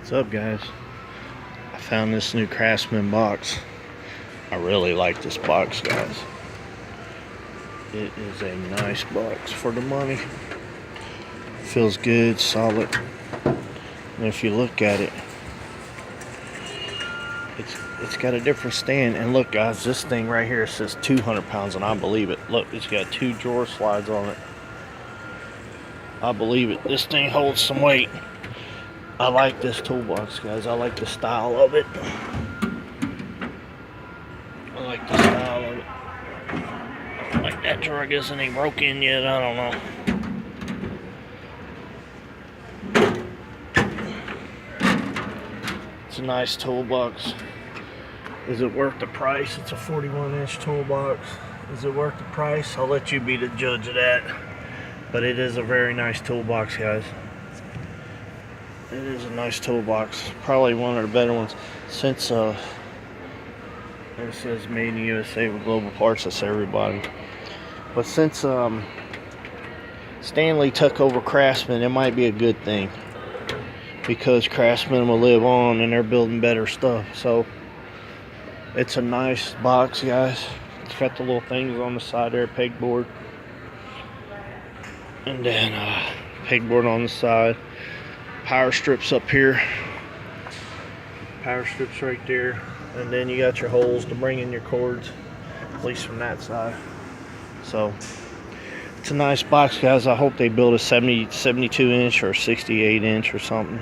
What's up, guys? I found this new Craftsman box. I really like this box, guys. It is a nice box for the money. Feels good, solid. And if you look at it, it's got a different stand. And look, guys, this thing right here says 200 pounds, and I believe it. Look, it's got 2 drawer slides on it. I believe it. This thing holds some weight. I like this toolbox, guys. I like the style of it. I like the style of it. Like that drawer, I guess it ain't broken yet. I don't know. It's a nice toolbox. Is it worth the price? It's a 41-inch toolbox. Is it worth the price? I'll let you be the judge of that. But it is a very nice toolbox, guys. It is a nice toolbox. Probably one of the better ones since it says made in the USA with global parts. That's everybody. But since Stanley took over Craftsman, it might be a good thing, because Craftsman will live on and they're building better stuff. So it's a nice box, guys. It's got the little things on the side there, pegboard, and then pegboard on the side. Power strips up here, power strips right there, and then you got your holes to bring in your cords, at least from that side. So it's a nice box, guys. I hope they build a 72 inch or 68 inch or something.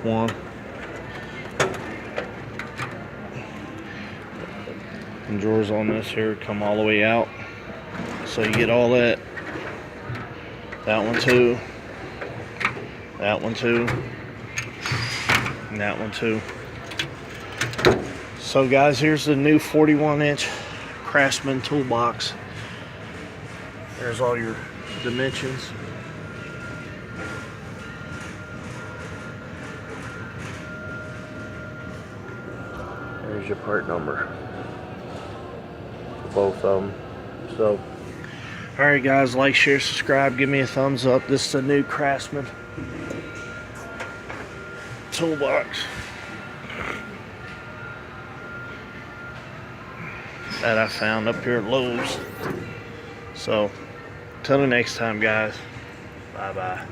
One. And drawers on this here come all the way out, so you get all that. That one too. That one too, and that one too. So, guys, here's the new 41-inch Craftsman toolbox. There's all your dimensions. There's your part number for both of them. So, alright, guys, like, share, subscribe, give me a thumbs up. This is the new Craftsman toolbox that I found up here at Lowe's. So, till the next time, guys. Bye bye.